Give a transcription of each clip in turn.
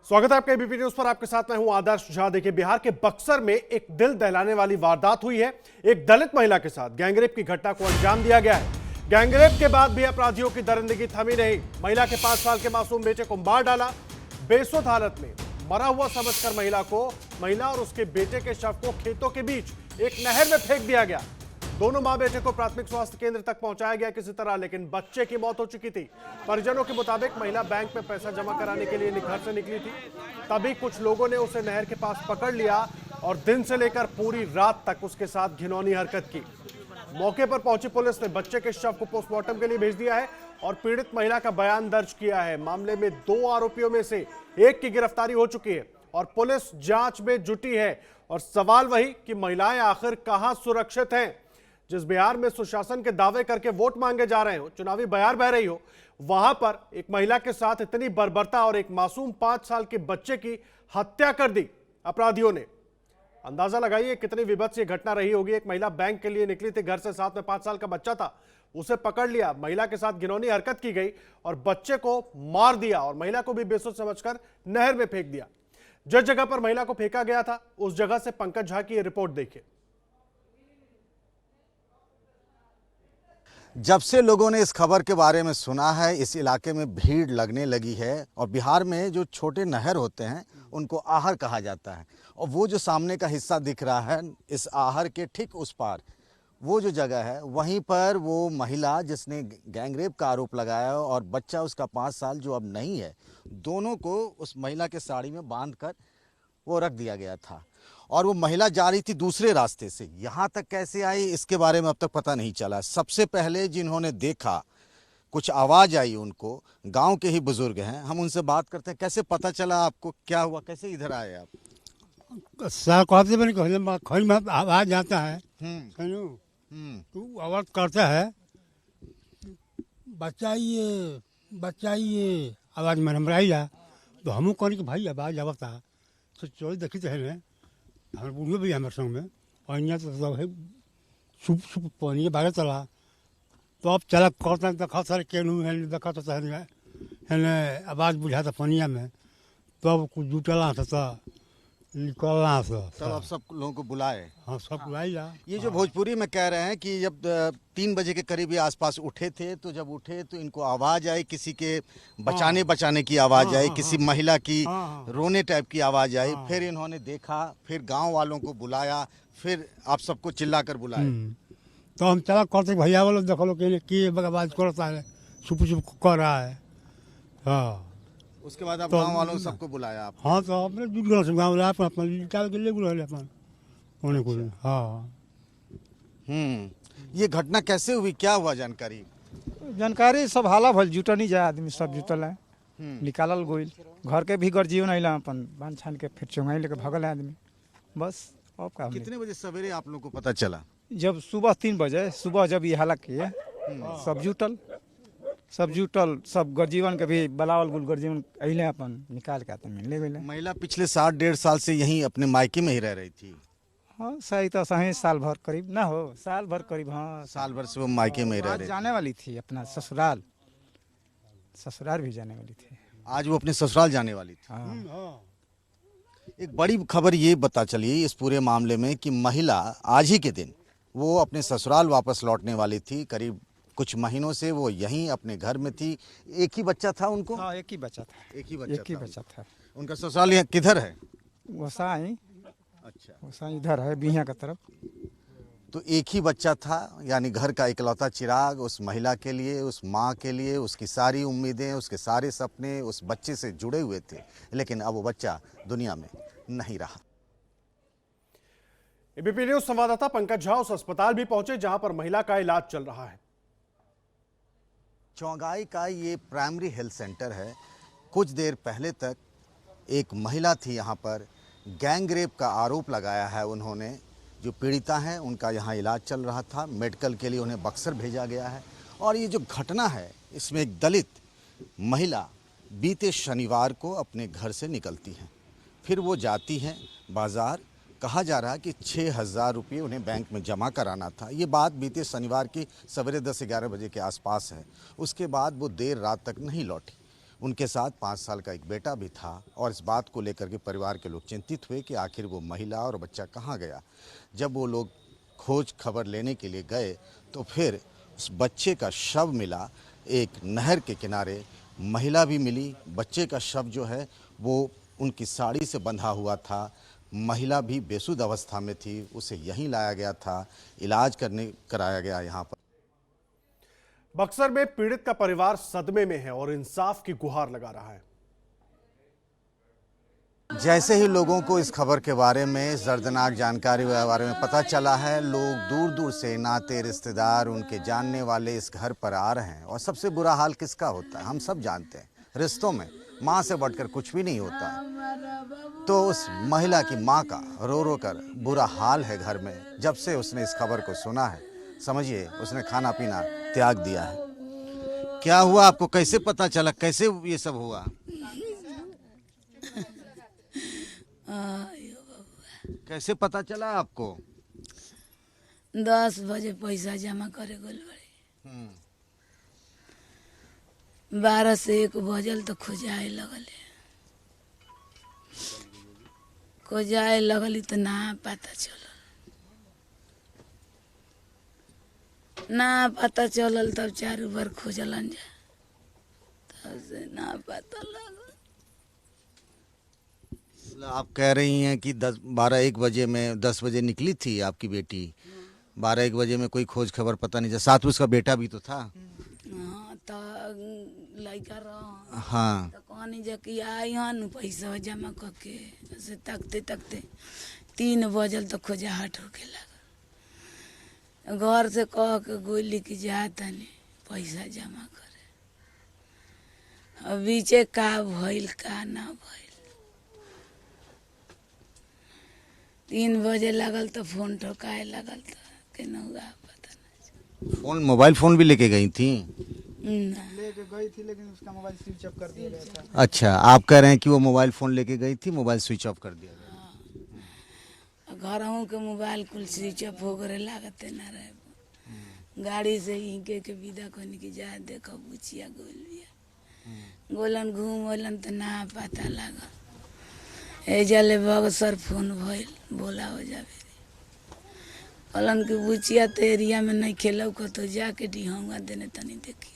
स्वागत है आपके एबीपी न्यूज पर। आपके साथ मैं हूं आदर्श झा। देखिए, बिहार के बक्सर में एक दिल दहलाने वाली वारदात हुई है। एक दलित महिला के साथ गैंगरेप की घटना को अंजाम दिया गया है। गैंगरेप के बाद भी अपराधियों की दरिंदगी थमी नहीं। महिला के 5 साल के मासूम बेटे को मार डाला। बेसुध हालत में मरा हुआ समझकर महिला और उसके बेटे के शव को खेतों के बीच एक नहर में फेंक दिया गया। दोनों मां बेटे को प्राथमिक स्वास्थ्य केंद्र तक पहुंचाया गया किसी तरह, लेकिन बच्चे की मौत हो चुकी थी। परिजनों के मुताबिक महिला बैंक में पैसा जमा कराने के लिए घर से निकली थी, तभी कुछ लोगों ने उसे नहर के पास पकड़ लिया और दिन से लेकर पूरी रात तक उसके साथ घिनौनी हरकत की। मौके पर पहुंची पुलिस ने बच्चे के शव को पोस्टमार्टम के लिए भेज दिया है और पीड़ित महिला का बयान दर्ज किया है। मामले में 2 आरोपियों में से एक की गिरफ्तारी हो चुकी है और पुलिस जांच में जुटी है। और सवाल वही कि महिलाएं आखिर कहां सुरक्षित हैं। जिस बिहार में सुशासन के दावे करके वोट मांगे जा रहे हो, चुनावी बयार बह रही हो, वहां पर एक महिला के साथ इतनी बर्बरता और एक मासूम 5 साल के बच्चे की हत्या कर दी अपराधियों ने। अंदाजा लगाइए कितनी विभत्स ये घटना रही होगी। एक महिला बैंक के लिए निकली थी घर से, साथ में 5 साल का बच्चा था, उसे पकड़ लिया, महिला के साथ घिनौनी हरकत की गई और बच्चे को मार दिया और महिला को भी बेसुध समझकर नहर में फेंक दिया। जिस जगह पर महिला को फेंका गया था उस जगह से पंकज झा की ये रिपोर्ट देखिए। जब से लोगों ने इस खबर के बारे में सुना है, इस इलाके में भीड़ लगने लगी है। और बिहार में जो छोटे नहर होते हैं उनको आहर कहा जाता है। और वो जो सामने का हिस्सा दिख रहा है, इस आहर के ठीक उस पार वो जो जगह है, वहीं पर वो महिला जिसने गैंगरेप का आरोप लगाया और बच्चा उसका 5 साल जो अब नहीं है, दोनों को उस महिला के साड़ी में बांधकर वो रख दिया गया था। और वो महिला जा रही थी दूसरे रास्ते से, यहाँ तक कैसे आई इसके बारे में अब तक पता नहीं चला। सबसे पहले जिन्होंने देखा, कुछ आवाज़ आई उनको, गांव के ही बुजुर्ग हैं, हम उनसे बात करते हैं। कैसे पता चला आपको, क्या हुआ, कैसे इधर आए आप? सर कहते बने खल में आवाज आता है, तू आवाज करता है, बचाइए आवाज में हमरा आई जा। तो हमू कहनी कि भाई आवाज आवता, तो चल देखी तो है हमारे बूढ़े भी हमारे संग में, और यहाँ तो सब है सुप पानी बारह चला। तो अब चला कहता देखा सर केनू है, देखा तो है आवाज़ बुझा था पनिया में, तो अब कुछ जुटला था निकलना था। तब आप सब लोगों को बुलाए? हाँ, सब बुलाई जा। ये जो भोजपुरी में कह रहे हैं कि जब 3 बजे के करीब ये आसपास उठे थे, तो जब उठे तो इनको आवाज़ आई, किसी के बचाने की आवाज़ आई, किसी महिला की रोने टाइप की आवाज़ आई। फिर इन्होंने देखा, फिर गांव वालों को बुलाया, फिर आप सबको चिल्ला कर बुलाए। तो हम चला करते भैया वालों देख लो कि आवाज़ करता है, छुप कर रहा है। हाँ, उसके बाद आप गांव वालों सबको बुलाया आप? हाँ, तो अपने जुट गए गाँव वाले अपना निकाल के ले गए अपन होने को। हाँ। ये घटना कैसे हुई, क्या हुआ, जानकारी सब हाला भल जुटनी जाए, आदमी सब जुटल है, निकालल गोइल, घर के भी गर्जियो नहीं ला, अपन बांध छान के फिर चुंगाई लेके भगल है आदमी, बस। अब का कितने बजे सवेरे आप लोग को पता चला? जब सुबह 3 बजे सुबह जब ये हालत किए, सब जुटल, सब गर्जीवन के भी बलावल गुल, गर्जीवन अइले अपन निकाल के आते ले गए। महिला पिछले 60-1.5 साल से यहीं अपने मायके में ही रह रही थी? हाँ, सही तो सही साल भर करीब ना हो, साल भर करीब। हाँ, साल भर से वो मायके में ही रह रही थी। जाने वाली थी अपना ससुराल भी जाने वाली थी। आज वो अपने ससुराल जाने वाली थी। हाँ। एक बड़ी खबर ये पता चली इस पूरे मामले में कि महिला आज ही के दिन वो अपने ससुराल वापस लौटने वाली थी। करीब कुछ महीनों से वो यहीं अपने घर में थी। एक ही बच्चा था उनको? हाँ, एक ही बच्चा था। उनका ससुराल यहाँ किधर है? गोसाई। अच्छा, गोसाई इधर है, बिहिया की तरफ। तो एक ही बच्चा था, यानी घर का इकलौता चिराग उस महिला के लिए, उस माँ के लिए। उसकी सारी उम्मीदें, उसके सारे सपने उस बच्चे से जुड़े हुए थे, लेकिन अब वो बच्चा दुनिया में नहीं रहा। एबीपी न्यूज संवाददाता पंकज झा उस अस्पताल भी पहुंचे जहां पर महिला का इलाज चल रहा है। चौगाई का ये प्राइमरी हेल्थ सेंटर है। कुछ देर पहले तक एक महिला थी यहाँ पर, गैंगरेप का आरोप लगाया है उन्होंने। जो पीड़िता हैं उनका यहाँ इलाज चल रहा था, मेडिकल के लिए उन्हें बक्सर भेजा गया है। और ये जो घटना है, इसमें एक दलित महिला बीते शनिवार को अपने घर से निकलती हैं, फिर वो जाती हैं बाज़ार। कहा जा रहा है कि 6,000 रुपये उन्हें बैंक में जमा कराना था। ये बात बीते शनिवार की सवेरे 10-11 बजे के आसपास है। उसके बाद वो देर रात तक नहीं लौटी। उनके साथ 5 साल का एक बेटा भी था और इस बात को लेकर के परिवार के लोग चिंतित हुए कि आखिर वो महिला और बच्चा कहाँ गया। जब वो लोग खोज खबर लेने के लिए गए तो फिर उस बच्चे का शव मिला एक नहर के किनारे। महिला भी मिली, बच्चे का शव जो है वो उनकी साड़ी से बंधा हुआ था। महिला भी बेसुध अवस्था में थी, उसे यहीं लाया गया था, इलाज कराया गया यहाँ पर। बक्सर में पीड़ित का परिवार सदमे में है और इंसाफ की गुहार लगा रहा है। जैसे ही लोगों को इस खबर के बारे में, इस दर्दनाक जानकारी के बारे में पता चला है, लोग दूर दूर से नाते रिश्तेदार, उनके जानने वाले इस घर पर आ रहे हैं। और सबसे बुरा हाल किसका होता है हम सब जानते हैं, रिश्तों में माँ से बढ़कर कुछ भी नहीं होता है। तो उस महिला की माँ का रो रो कर बुरा हाल है घर में। जब से उसने इस खबर को सुना है, समझिए उसने खाना पीना त्याग दिया है। क्या हुआ आपको, कैसे पता चला, कैसे ये सब हुआ? कैसे पता चला आपको? 10 बजे पैसा जमा करे गल बड़े, 12 से 1 बजल तो खोजाए लगली तो ना पता चलल तब 4 बार खोजलन जा, तब से ना पता लगल। आप कह रही हैं कि 12-1 बजे में 10 बजे निकली थी आपकी बेटी, 12-1 बजे में कोई खोज खबर पता नहीं चला। साथ में उसका बेटा भी तो था। हाँ तो लड़का रहा, हाँ तो कहनी जा कि आई हन पैसा जमा करके, से तकते तकते 3 बजल तो खोजाहट होके लगल। घर से कह के गोली की जा तनी पैसा जमा करे। अब बीचे का भइल का ना भइल। 3 बजे लगल तो फोन ठोकाए लगल तो केना हुआ पता नहीं। फोन, मोबाइल फोन भी लेके गई थी? ना लेके गई थी लेकिन उसका मोबाइल स्विच ऑफ कर दिया गया था। अच्छा, आप कह रहे हैं कि वो मोबाइल फोन लेके गई थी, मोबाइल स्विच ऑफ कर दिया गया। घरों के मोबाइल कुल स्विच ऑफ हो गए, लागते ना रहे। गाड़ी से ही के विदा कहनी की जा देखो बुचिया गोलिया गोलन घूमलन तो ना पता लागल। एजले बक्सर फोन भइल, बोला हो जावे कहलन कि बुचिया तो एरिया में नहीं खेलो को तो जाके डिहंगा देने तनी देखियल।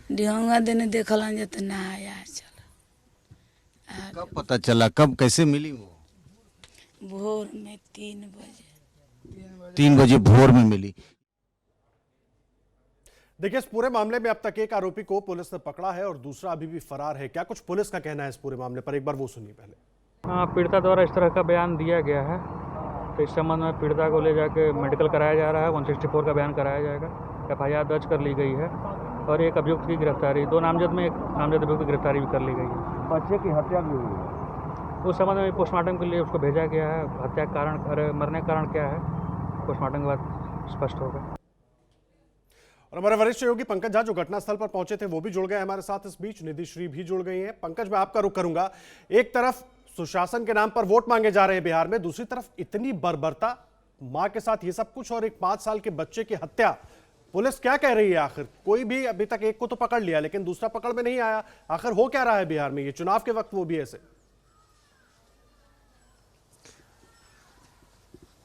डिहंगा देने देखलन जा तो ना आया चल। कब पता चला, कब कैसे मिली वो? भोर में 3 बजे। 3 बजे भोर में मिली। देखिए, इस पूरे मामले में अब तक एक आरोपी को पुलिस ने पकड़ा है और दूसरा अभी भी फरार है। क्या कुछ पुलिस का कहना है इस पूरे मामले पर, एक बार वो सुनिए पहले। हाँ, पीड़िता द्वारा इस तरह का बयान दिया गया है, तो इस संबंध में पीड़िता को ले जाके मेडिकल कराया जा रहा है। 164 का बयान कराया जाएगा। FIR दर्ज कर ली गई है और एक अभियुक्त की गिरफ्तारी, 2 नामजद में एक नामजद अभियुक्त की गिरफ्तारी भी कर ली गई है। बच्चे की हत्या भी हुई है, उस संबंध में पोस्टमार्टम के लिए उसको भेजा गया है। हत्या का कारण, मरने का कारण क्या है, पोस्टमार्टम के बाद स्पष्ट होगा। और हमारे वरिष्ठ सहयोगी पंकज झा जो घटनास्थल पर पहुंचे थे वो भी जुड़ गए हमारे साथ। इस बीच निधि श्री भी जुड़ गई हैं। पंकज, मैं आपका रुख करूंगा। एक तरफ सुशासन के नाम पर वोट मांगे जा रहे हैं बिहार में, दूसरी तरफ इतनी बर्बरता, मां के साथ ये सब कुछ और एक 5 साल के बच्चे की हत्या। पुलिस क्या कह रही है आखिर? कोई भी अभी तक एक को तो पकड़ लिया लेकिन दूसरा पकड़ में नहीं आया। आखिर हो क्या रहा है बिहार में, ये चुनाव के वक्त वो भी ऐसे?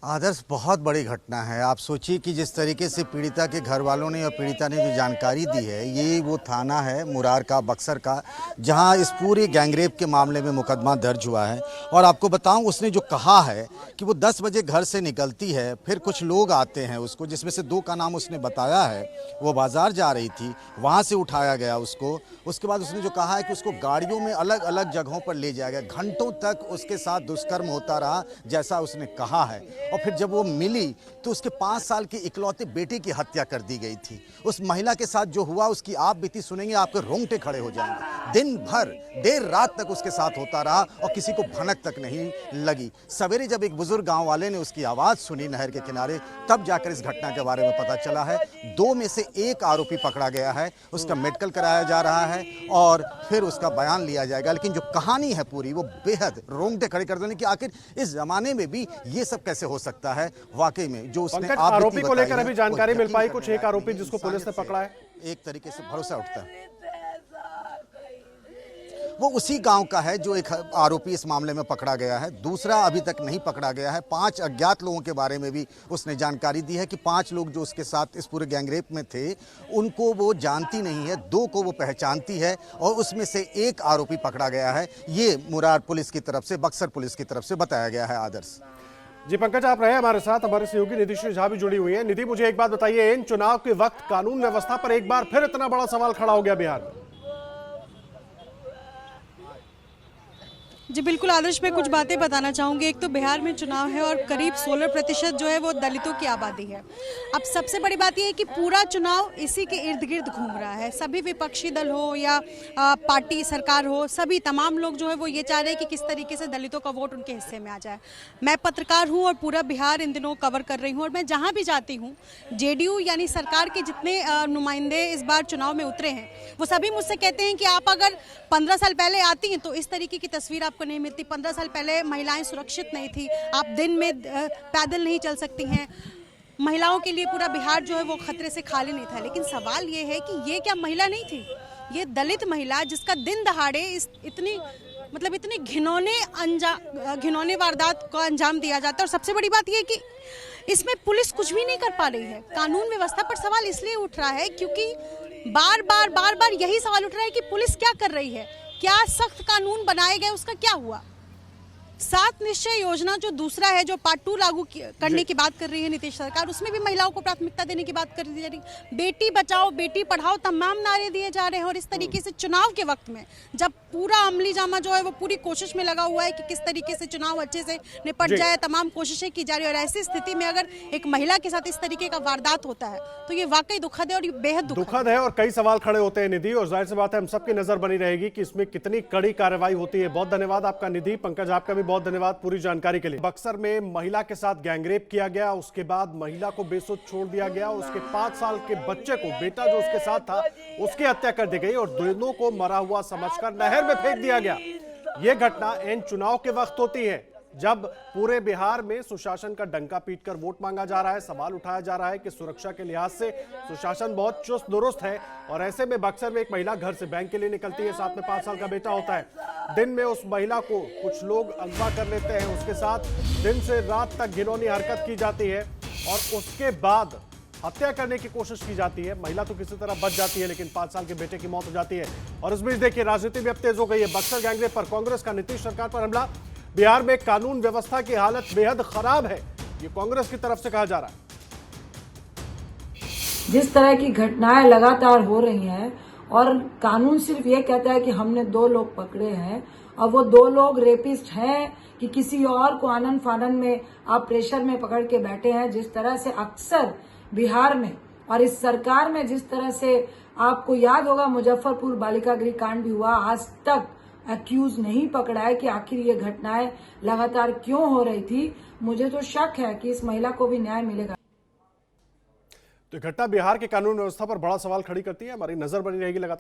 आदर्श, बहुत बड़ी घटना है। आप सोचिए कि जिस तरीके से पीड़िता के घर वालों ने और पीड़िता ने जो जानकारी दी है, ये वो थाना है मुरार का, बक्सर का, जहां इस पूरे गैंगरेप के मामले में मुकदमा दर्ज हुआ है। और आपको बताऊं, उसने जो कहा है कि वो 10 बजे घर से निकलती है, फिर कुछ लोग आते हैं उसको, जिसमें से 2 का नाम उसने बताया है। वो बाजार जा रही थी, वहाँ से उठाया गया उसको। उसके बाद उसने जो कहा है कि उसको गाड़ियों में अलग अलग जगहों पर ले जाया गया, घंटों तक उसके साथ दुष्कर्म होता रहा, जैसा उसने कहा है। और फिर जब वो मिली तो उसके 5 साल के इकलौते बेटे की हत्या कर दी गई थी। उस महिला के साथ जो हुआ, उसकी आप बीती सुनेंगे, आपके रोंगटे खड़े हो जाएंगे। दिन भर देर रात तक उसके साथ होता रहा और किसी को भनक तक नहीं लगी। सवेरे जब एक बुजुर्ग गांव वाले ने उसकी आवाज़ सुनी नहर के किनारे, तब जाकर इस घटना के बारे में पता चला है। 2 में से 1 आरोपी पकड़ा गया है, उसका मेडिकल कराया जा रहा है और फिर उसका बयान लिया जाएगा। लेकिन जो कहानी है पूरी, वो बेहद रोंगटे खड़े कर देने की, आखिर इस जमाने में भी ये सब कैसे हो सकता है वाकई में। जो उसने आरोपी को लेकर अभी जानकारी मिल पाई? कुछ एक आरोपी जिसको पुलिस ने पकड़ा है, एक तरीके से भरोसा उठता है। वो उसी गांव का है जो एक आरोपी इस मामले में पकड़ा गया है। दूसरा अभी तक नहीं पकड़ा गया है। 5 अज्ञात लोगों के बारे में भी उसने जानकारी दी है कि 5 लोग जो उसके साथ इस पूरे गैंगरेप में थे उनको वो जानती नहीं है, 2 को वो पहचानती है और उसमें से एक आरोपी पकड़ा गया है। ये मुरार पुलिस की तरफ से, बक्सर पुलिस की तरफ से बताया गया है। आदर्श जी पंकज, आप रहे हमारे साथ, हमारे सहयोगी निधि झा भी जुड़ी हुई है। निधि, मुझे एक बात बताइए, इन चुनाव के वक्त कानून व्यवस्था पर एक बार फिर इतना बड़ा सवाल खड़ा हो गया बिहार में। जी बिल्कुल आदर्श, मैं कुछ बातें बताना चाहूँगी। एक तो बिहार में चुनाव है और करीब 16% जो है वो दलितों की आबादी है। अब सबसे बड़ी बात यह है कि पूरा चुनाव इसी के इर्द गिर्द घूम रहा है। सभी विपक्षी दल हो या पार्टी सरकार हो, सभी तमाम लोग जो है वो ये चाह रहे हैं कि किस तरीके से दलितों का वोट उनके हिस्से में आ जाए। मैं पत्रकार हूँ और पूरा बिहार इन दिनों कवर कर रही हूँ और मैं जहाँ भी जाती हूँ, जेडीयू यानी सरकार के जितने नुमाइंदे इस बार चुनाव में उतरे हैं वो सभी मुझसे कहते हैं कि आप अगर 15 साल पहले आती हैं तो इस तरीके की तस्वीर आपको नहीं मिलती। 15 साल पहले महिलाएं सुरक्षित नहीं थी, आप दिन में पैदल नहीं चल सकती हैं, महिलाओं के लिए पूरा बिहार जो है वो खतरे से खाली नहीं था। लेकिन सवाल ये है कि ये क्या महिला नहीं थी? ये दलित महिला जिसका दिन दहाड़े इतनी घिनौने वारदात को अंजाम दिया जाता है। और सबसे बड़ी बात ये है कि इसमें पुलिस कुछ भी नहीं कर पा रही है। कानून व्यवस्था पर सवाल इसलिए उठ रहा है क्योंकि बार बार यही सवाल उठ रहा है कि पुलिस क्या कर रही है, क्या सख्त कानून बनाए गए, उसका क्या हुआ। 7 निश्चय योजना जो दूसरा है, जो पार्ट 2 लागू करने की बात कर रही है नीतीश सरकार, उसमें भी महिलाओं को प्राथमिकता देने की बात कर दी जा रही है। बेटी बचाओ बेटी पढ़ाओ तमाम नारे दिए जा रहे हैं और इस तरीके से चुनाव के वक्त में जब पूरा अमली जामा जो है वो पूरी कोशिश में लगा हुआ है कि किस तरीके से चुनाव अच्छे से निपट जाए, तमाम कोशिशें की जा रही है। और ऐसी स्थिति में अगर एक महिला के साथ इस तरीके का वारदात होता है तो ये वाकई दुखद है और ये बेहद दुखद है और कई सवाल खड़े होते हैं निधि, और जाहिर सी बात है हम सबकी नजर बनी रहेगी कि इसमें कितनी कड़ी कार्रवाई होती है। बहुत धन्यवाद आपका निधि। पंकज, आपका भी बहुत धन्यवाद पूरी जानकारी के लिए। बक्सर में महिला के साथ गैंगरेप किया गया, उसके बाद महिला को बेसुध छोड़ दिया गया, उसके 5 साल के बच्चे को, बेटा जो उसके साथ था, उसकी हत्या कर दी गई और दोनों को मरा हुआ समझकर नहर में फेंक दिया गया। यह घटना इन चुनाव के वक्त होती है जब पूरे बिहार में सुशासन का डंका पीटकर वोट मांगा जा रहा है। सवाल उठाया जा रहा है कि सुरक्षा के लिहाज से सुशासन बहुत चुस्त दुरुस्त है और ऐसे में बक्सर में एक महिला घर से बैंक के लिए निकलती है, साथ में 5 साल का बेटा होता है। दिन में उस महिला को कुछ लोग अगवा कर लेते हैं, उसके साथ दिन से रात तक घिनौनी हरकत की जाती है और उसके बाद हत्या करने की कोशिश की जाती है। महिला तो किसी तरह बच जाती है लेकिन 5 साल के बेटे की मौत हो जाती है। और इस बीच देखिए राजनीति भी अब तेज हो गई है। बक्सर गैंगरेप पर कांग्रेस का नीतीश सरकार पर हमला, बिहार में कानून व्यवस्था की हालत बेहद खराब है, ये कांग्रेस की तरफ से कहा जा रहा है। जिस तरह की घटनाएं लगातार हो रही हैं और कानून सिर्फ ये कहता है कि हमने 2 लोग पकड़े हैं और वो 2 लोग रेपिस्ट हैं कि किसी और को आनन फानन में आप प्रेशर में पकड़ के बैठे हैं। जिस तरह से अक्सर बिहार में और इस सरकार में जिस तरह से आपको याद होगा मुजफ्फरपुर बालिका गृह कांड भी हुआ, आज तक एक्यूज नहीं पकड़ा है कि आखिर ये घटनाएं लगातार क्यों हो रही थी। मुझे तो शक है कि इस महिला को भी न्याय मिलेगा। तो घटना बिहार के कानून व्यवस्था पर बड़ा सवाल खड़ी करती है। हमारी नजर बनी रहेगी लगातार।